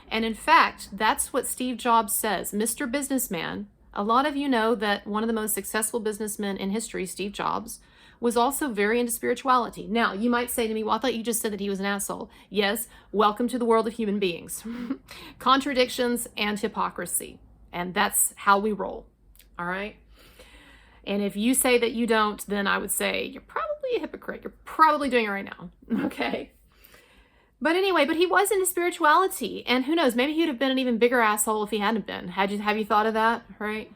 And in fact, that's what Steve Jobs says. Mr. Businessman, a lot of you know that one of the most successful businessmen in history, Steve Jobs, was also very into spirituality. Now, you might say to me, well, I thought you just said that he was an asshole. Yes, welcome to the world of human beings. Contradictions and hypocrisy. And that's how we roll. All right? And if you say that you don't, then I would say you're probably a hypocrite. You're probably doing it right now. Okay? But anyway, but he was into spirituality. And who knows, maybe he'd have been an even bigger asshole if he hadn't been. Have you thought of that? Right?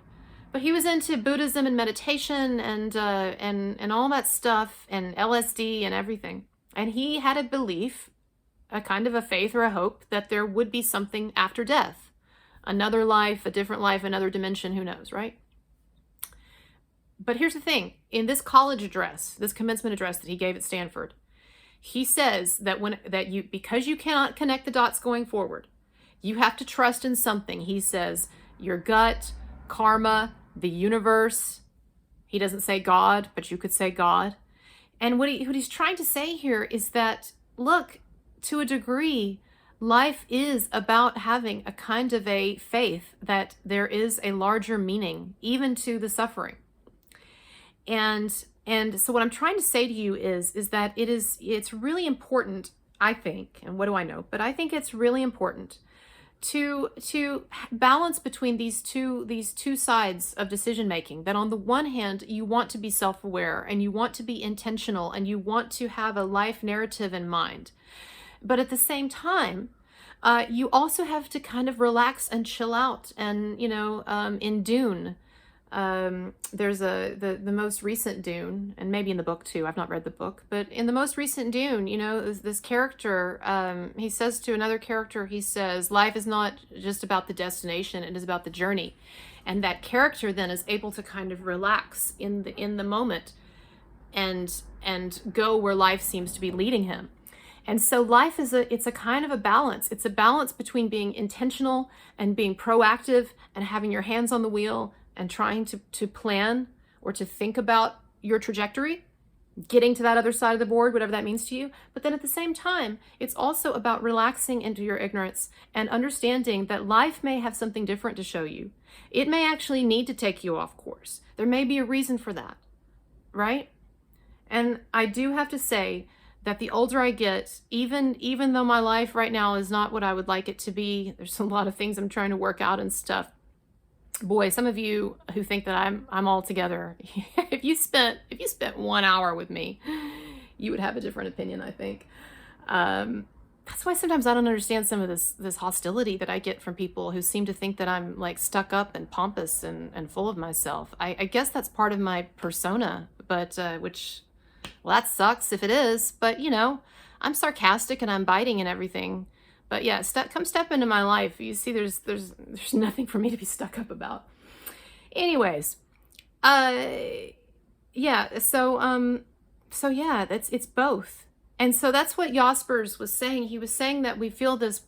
But he was into Buddhism and meditation and all that stuff and LSD and everything. And he had a belief, a kind of a faith or a hope that there would be something after death. Another life, a different life, another dimension, who knows, right? But here's the thing. In this college address, this commencement address that he gave at Stanford, he says that because you cannot connect the dots going forward, you have to trust in something. He says your gut, karma, the universe. He doesn't say God, but you could say God. And what he's trying to say here is that, look, to a degree, life is about having a kind of a faith that there is a larger meaning, even to the suffering. And so what I'm trying to say to you is that it's really important, I think, and what do I know, but I think it's really important to balance between these two sides of decision making. That on the one hand, you want to be self-aware and you want to be intentional and you want to have a life narrative in mind. But at the same time, you also have to kind of relax and chill out. And, in Dune, there's the most recent Dune, and maybe in the book too, I've not read the book, but in the most recent Dune, this character, he says to another character, he says, life is not just about the destination, it is about the journey. And that character then is able to kind of relax in the moment and go where life seems to be leading him. And so life it's a kind of a balance. It's a balance between being intentional and being proactive and having your hands on the wheel and trying to plan or to think about your trajectory, getting to that other side of the board, whatever that means to you. But then at the same time, it's also about relaxing into your ignorance and understanding that life may have something different to show you. It may actually need to take you off course. There may be a reason for that, right? And I do have to say that the older I get, even though my life right now is not what I would like it to be, there's a lot of things I'm trying to work out and stuff. Boy, some of you who think that I'm all together, if you spent 1 hour with me, you would have a different opinion, I think. That's why sometimes I don't understand some of this hostility that I get from people who seem to think that I'm like stuck up and pompous and full of myself. I guess that's part of my persona, but well, that sucks if it is. But I'm sarcastic and I'm biting and everything. But yeah, come step into my life. You see, there's nothing for me to be stuck up about. Anyways, yeah. So yeah, it's both. And so that's what Jaspers was saying. He was saying that we feel this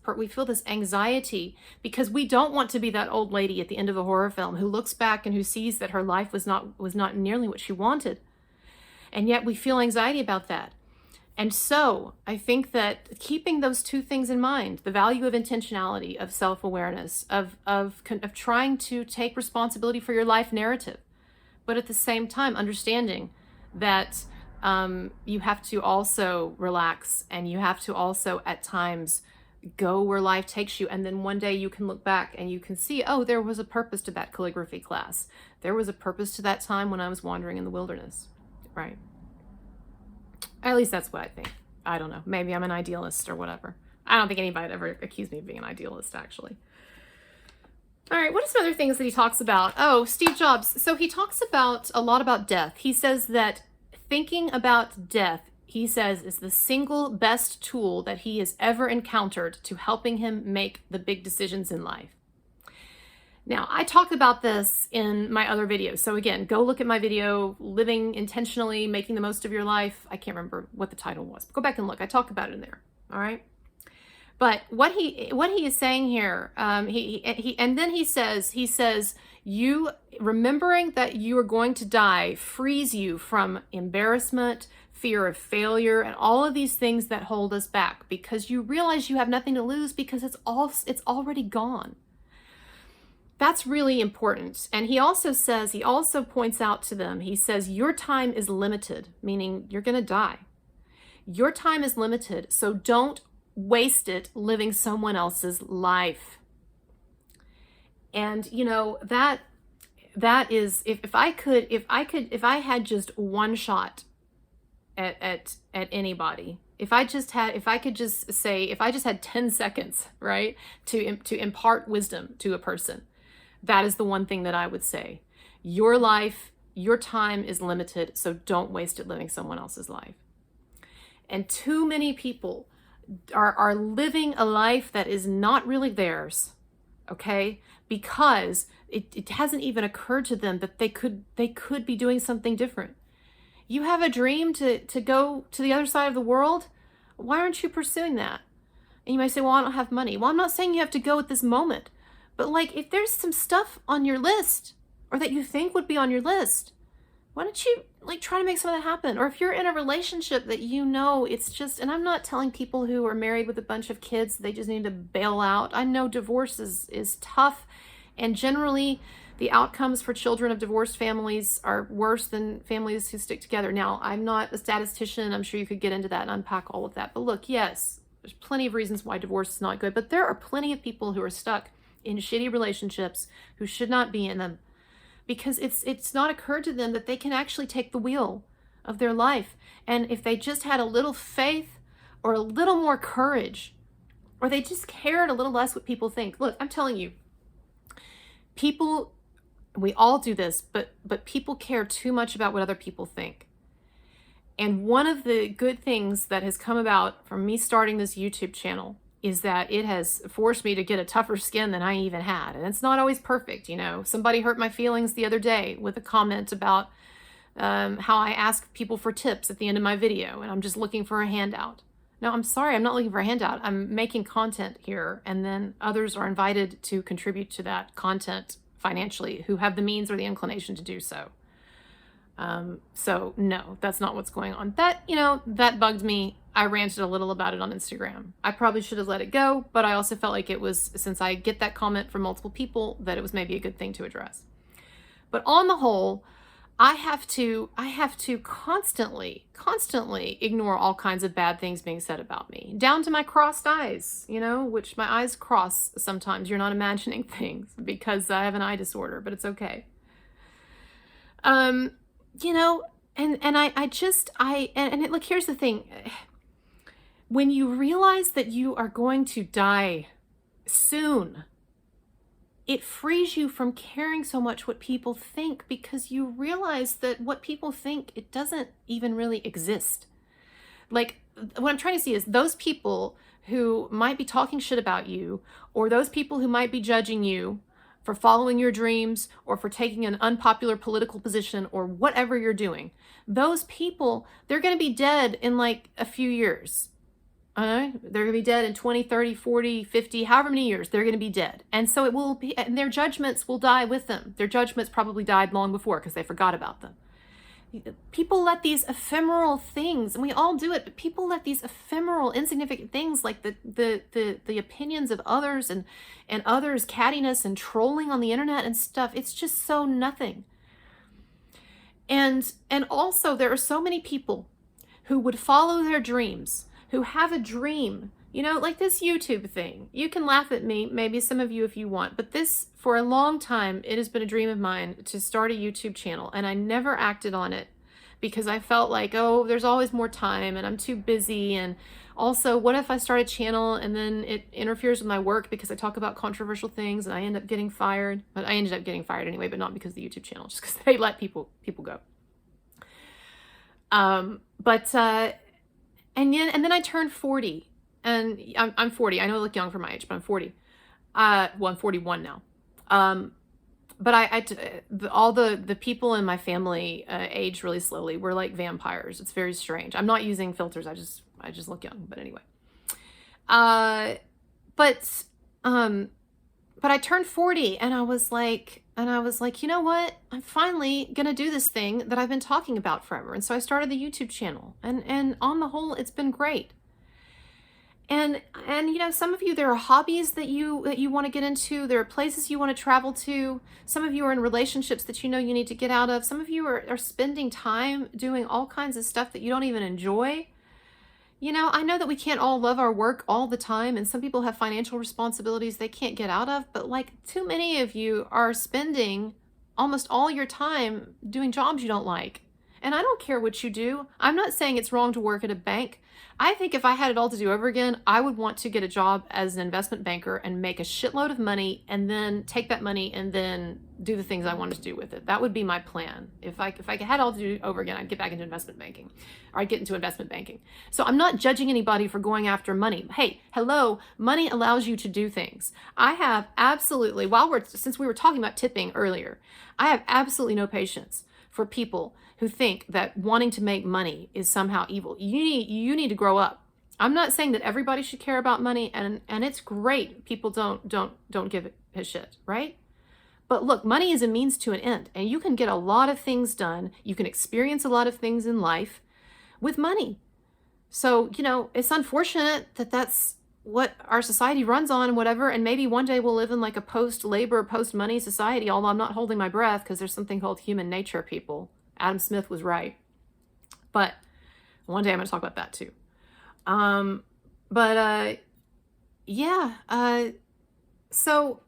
anxiety because we don't want to be that old lady at the end of a horror film who looks back and who sees that her life was not nearly what she wanted, and yet we feel anxiety about that. And so I think that keeping those two things in mind, the value of intentionality, of self-awareness, of trying to take responsibility for your life narrative, but at the same time understanding that you have to also relax and you have to also at times go where life takes you. And then one day you can look back and you can see, oh, there was a purpose to that calligraphy class. There was a purpose to that time when I was wandering in the wilderness, right? At least that's what I think. I don't know. Maybe I'm an idealist or whatever. I don't think anybody would ever accuse me of being an idealist, actually. All right, what are some other things that he talks about? Oh, Steve Jobs. So he talks a lot about death. He says that thinking about death, he says, is the single best tool that he has ever encountered to helping him make the big decisions in life. Now, I talked about this in my other videos. So again, go look at my video, Living Intentionally, Making the Most of Your Life. I can't remember what the title was. Go back and look. I talk about it in there. All right. But what he is saying here, and then he says, you remembering that you are going to die frees you from embarrassment, fear of failure, and all of these things that hold us back because you realize you have nothing to lose because it's already gone. That's really important. And he also points out to them, he says, your time is limited, meaning you're going to die. Your time is limited, so don't waste it living someone else's life. And that is, if I had just one shot at anybody, if I just had 10 seconds, right, to impart wisdom to a person, that is the one thing that I would say. Your life, your time is limited, so don't waste it living someone else's life. And too many people are living a life that is not really theirs, okay? Because it hasn't even occurred to them that they could be doing something different. You have a dream to go to the other side of the world. Why aren't you pursuing that? And you might say, well, I don't have money. Well, I'm not saying you have to go at this moment. But like, if there's some stuff on your list or that you think would be on your list, why don't you like try to make some of that happen? Or if you're in a relationship that it's just, and I'm not telling people who are married with a bunch of kids, they just need to bail out. I know divorce is tough, and generally the outcomes for children of divorced families are worse than families who stick together. Now, I'm not a statistician. I'm sure you could get into that and unpack all of that. But look, yes, there's plenty of reasons why divorce is not good, but there are plenty of people who are stuck in shitty relationships who should not be in them, because it's not occurred to them that they can actually take the wheel of their life. And if they just had a little faith or a little more courage, or they just cared a little less what people think. Look, I'm telling you, people, we all do this, but people care too much about what other people think. And one of the good things that has come about from me starting this YouTube channel is that it has forced me to get a tougher skin than I even had. And it's not always perfect, Somebody hurt my feelings the other day with a comment about how I ask people for tips at the end of my video, and I'm just looking for a handout. No, I'm sorry, I'm not looking for a handout. I'm making content here, and then others are invited to contribute to that content financially who have the means or the inclination to do so. So no, that's not what's going on. That bugged me. I ranted a little about it on Instagram. I probably should have let it go, but I also felt like it was, since I get that comment from multiple people, that it was maybe a good thing to address. But on the whole, I have to constantly ignore all kinds of bad things being said about me, down to my crossed eyes, which my eyes cross sometimes. You're not imagining things because I have an eye disorder, but it's okay. And look, here's the thing. When you realize that you are going to die soon, it frees you from caring so much what people think, because you realize that what people think, it doesn't even really exist. Like, what I'm trying to see is those people who might be talking shit about you, or those people who might be judging you for following your dreams, or for taking an unpopular political position, or whatever you're doing. Those people, they're going to be dead in like a few years. They're going to be dead in 20, 30, 40, 50, however many years, they're going to be dead. And so it will be, and their judgments will die with them. Their judgments probably died long before because they forgot about them. People let these ephemeral things, and we all do it, but people let these ephemeral, insignificant things like the opinions of others and others' cattiness and trolling on the internet and stuff, it's just so nothing. And also there are so many people who would follow their dreams, who have a dream, like this YouTube thing. You can laugh at me, maybe some of you if you want, but this, for a long time, it has been a dream of mine to start a YouTube channel, and I never acted on it because I felt like, oh, there's always more time and I'm too busy, and also, what if I start a channel and then it interferes with my work because I talk about controversial things and I end up getting fired? But I ended up getting fired anyway, but not because of the YouTube channel, just because they let people go. And then I turned 40, and I'm 40. I know I look young for my age, but I'm 40. Well, I'm 41 now. But all the people in my family age really slowly. We're like vampires. It's very strange. I'm not using filters. I just look young. But anyway. But I turned 40, and I was like, you know what? I'm finally gonna do this thing that I've been talking about forever. And so I started the YouTube channel, and on the whole, it's been great. And some of you, there are hobbies that you want to get into. There are places you want to travel to. Some of you are in relationships that you need to get out of. Some of you are spending time doing all kinds of stuff that you don't even enjoy. I know that we can't all love our work all the time, and some people have financial responsibilities they can't get out of, but like too many of you are spending almost all your time doing jobs you don't like. And I don't care what you do. I'm not saying it's wrong to work at a bank. I think if I had it all to do over again, I would want to get a job as an investment banker and make a shitload of money and then take that money and then do the things I wanted to do with it. That would be my plan. If I had it all to do over again, I'd get back into investment banking, or I'd get into investment banking. So I'm not judging anybody for going after money. Hey, hello, money allows you to do things. I have absolutely, since we were talking about tipping earlier, I have absolutely no patience for people who think that wanting to make money is somehow evil. You need to grow up. I'm not saying that everybody should care about money, and it's great people don't give a shit, right? But look, money is a means to an end, and you can get a lot of things done. You can experience a lot of things in life with money. So, it's unfortunate that that's what our society runs on and whatever, and maybe one day we'll live in like a post-labor, post-money society, although I'm not holding my breath because there's something called human nature, people. Adam Smith was right. But one day I'm going to talk about that too. So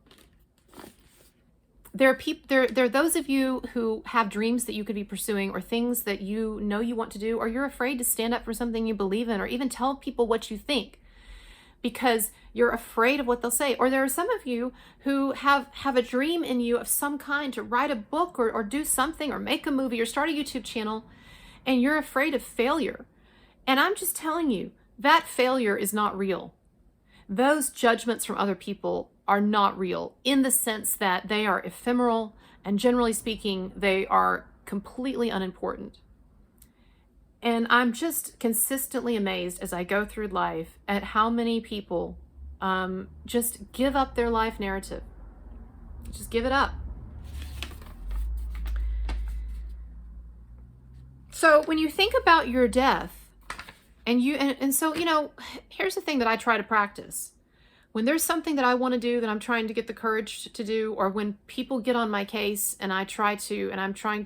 there are those of you who have dreams that you could be pursuing, or things that you want to do, or you're afraid to stand up for something you believe in, or even tell people what you think because you're afraid of what they'll say. Or there are some of you who have a dream in you of some kind, to write a book or do something, or make a movie, or start a YouTube channel, and you're afraid of failure. And I'm just telling you, that failure is not real. Those judgments from other people are not real, in the sense that they are ephemeral, and generally speaking, they are completely unimportant. And I'm just consistently amazed as I go through life at how many people just give up their life narrative. Just give it up. So when you think about your death, so here's the thing that I try to practice. When there's something that I want to do that I'm trying to get the courage to do, or when people get on my case and I'm trying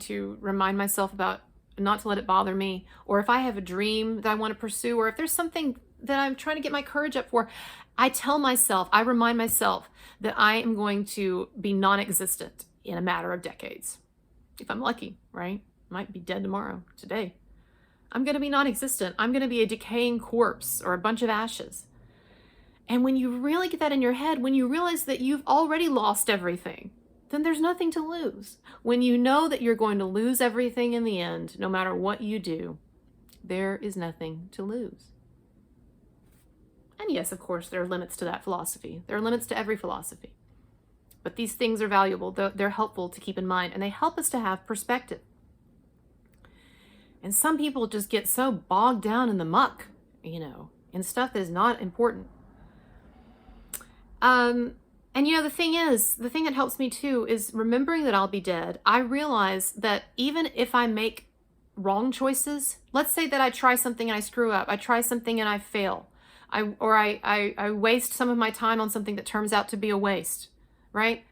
to remind myself about not to let it bother me, or if I have a dream that I want to pursue, or if there's something that I'm trying to get my courage up for, I remind myself that I am going to be non-existent in a matter of decades. If I'm lucky, right? Might be dead tomorrow, today. I'm going to be non-existent. I'm going to be a decaying corpse or a bunch of ashes. And when you really get that in your head, when you realize that you've already lost everything, then there's nothing to lose. When you know that you're going to lose everything in the end, no matter what you do, there is nothing to lose. And yes, of course, there are limits to that philosophy. There are limits to every philosophy. But these things are valuable. They're helpful to keep in mind, and they help us to have perspective. And some people just get so bogged down in the muck, in stuff that is not important. And the thing that helps me too is remembering that I'll be dead. I realize that even if I make wrong choices, let's say that I try something and I screw up, I try something and I fail, I waste some of my time on something that turns out to be a waste, right?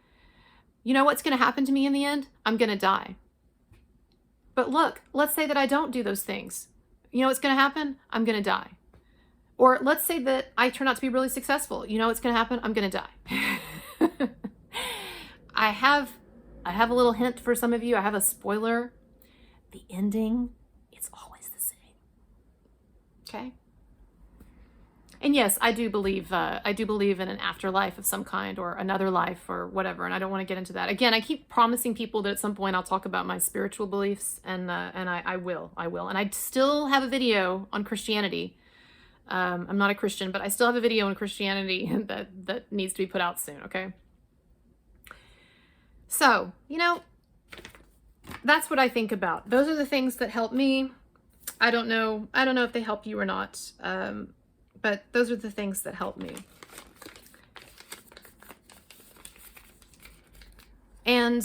You know what's going to happen to me in the end? I'm going to die. But look, let's say that I don't do those things. You know what's going to happen? I'm going to die. Or let's say that I turn out to be really successful. You know what's going to happen? I'm going to die. I have a little hint for some of you. I have a spoiler. The ending, it's always the same. Okay? And yes, I do believe in an afterlife of some kind, or another life, or whatever. And I don't want to get into that. Again, I keep promising people that at some point I'll talk about my spiritual beliefs, and I will. And I still have a video on Christianity. I'm not a Christian, but I still have a video on Christianity that needs to be put out soon, okay? So, that's what I think about. Those are the things that help me. I don't know if they help you or not, but those are the things that help me. And,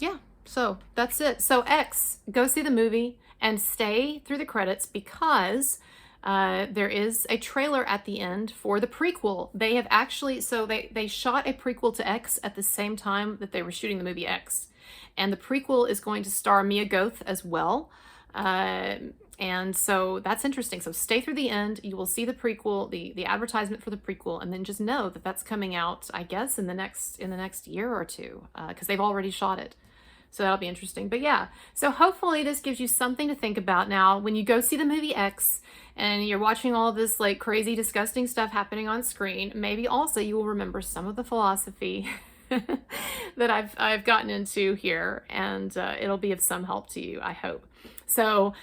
yeah, so that's it. So X, go see the movie and stay through the credits, because There is a trailer at the end for the prequel. They have actually, so they shot a prequel to X at the same time that they were shooting the movie X. And the prequel is going to star Mia Goth as well. And so that's interesting. So stay through the end. You will see the prequel, the advertisement for the prequel, and then just know that that's coming out, I guess, in the next year or two, because they've already shot it. So that'll be interesting. But yeah, so hopefully this gives you something to think about now when you go see the movie X and you're watching all this like crazy, disgusting stuff happening on screen. Maybe also you will remember some of the philosophy that I've gotten into here, and it'll be of some help to you, I hope. So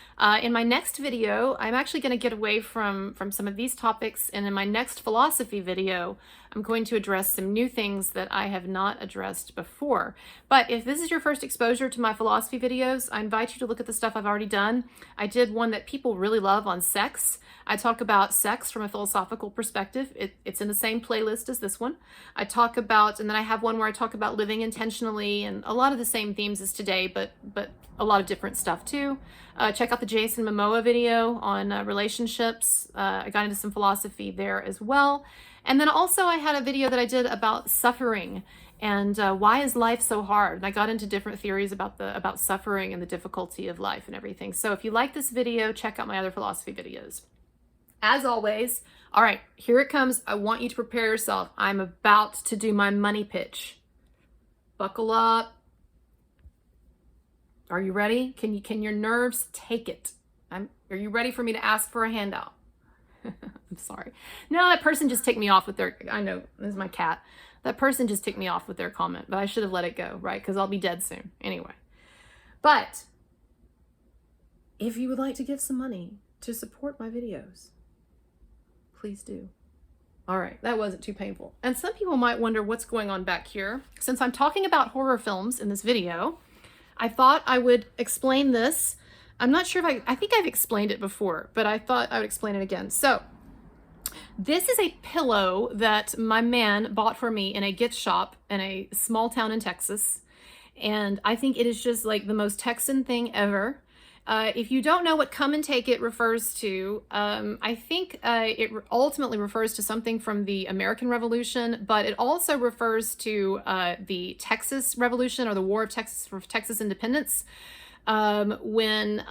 in my next video, I'm actually going to get away from some of these topics, and in my next philosophy video, I'm going to address some new things that I have not addressed before. But if this is your first exposure to my philosophy videos, I invite you to look at the stuff I've already done. I did one that people really love on sex. I talk about sex from a philosophical perspective. It's in the same playlist as this one. I talk about, and then I have one where I talk about living intentionally, and a lot of the same themes as today, but a lot of different stuff too. Check out the Jason Momoa video on relationships. I got into some philosophy there as well. And then also I had a video that I did about suffering and why is life so hard? And I got into different theories about suffering and the difficulty of life and everything. So if you like this video, check out my other philosophy videos. As always, all right, here it comes. I want you to prepare yourself. I'm about to do my money pitch. Buckle up. Are you ready? Can your nerves take it? Are you ready for me to ask for a handout? I'm sorry. No, that person just ticked me off with their, I know, this is my cat. That person just ticked me off with their comment, but I should have let it go, right? Because I'll be dead soon. Anyway. But if you would like to give some money to support my videos, please do. All right, that wasn't too painful. And some people might wonder what's going on back here. Since I'm talking about horror films in this video, I thought I would explain this. I'm not sure if I think I've explained it before, but I thought I would explain it again. So this is a pillow that my man bought for me in a gift shop in a small town in Texas. And I think it is just like the most Texan thing ever. If you don't know what come and take it refers to, I think it ultimately refers to something from the American Revolution, but it also refers to the Texas Revolution or the War of Texas for Texas independence. When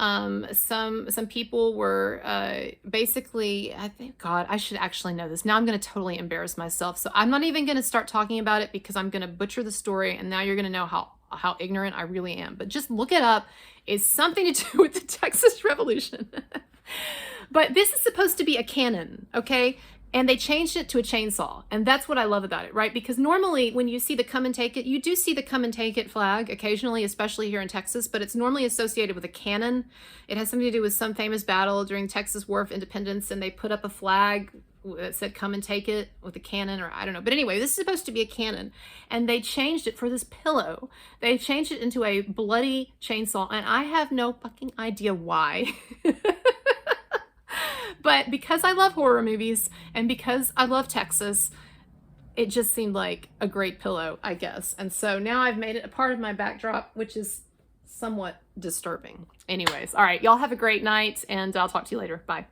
some people were basically, I think, God, I should actually know this. Now I'm going to totally embarrass myself. So I'm not even going to start talking about it because I'm going to butcher the story, and now you're going to know how ignorant I really am. But just look it up. It's something to do with the Texas Revolution. But this is supposed to be a cannon, okay? And they changed it to a chainsaw. And that's what I love about it, right? Because normally when you see the come and take it, you do see the come and take it flag occasionally, especially here in Texas, but it's normally associated with a cannon. It has something to do with some famous battle during Texas War of Independence, and they put up a flag that said come and take it with a cannon, or I don't know. But anyway, this is supposed to be a cannon, and they changed it for this pillow. They changed it into a bloody chainsaw, and I have no fucking idea why. But because I love horror movies and because I love Texas, it just seemed like a great pillow, I guess. And so now I've made it a part of my backdrop, which is somewhat disturbing. Anyways, all right, y'all have a great night, and I'll talk to you later. Bye.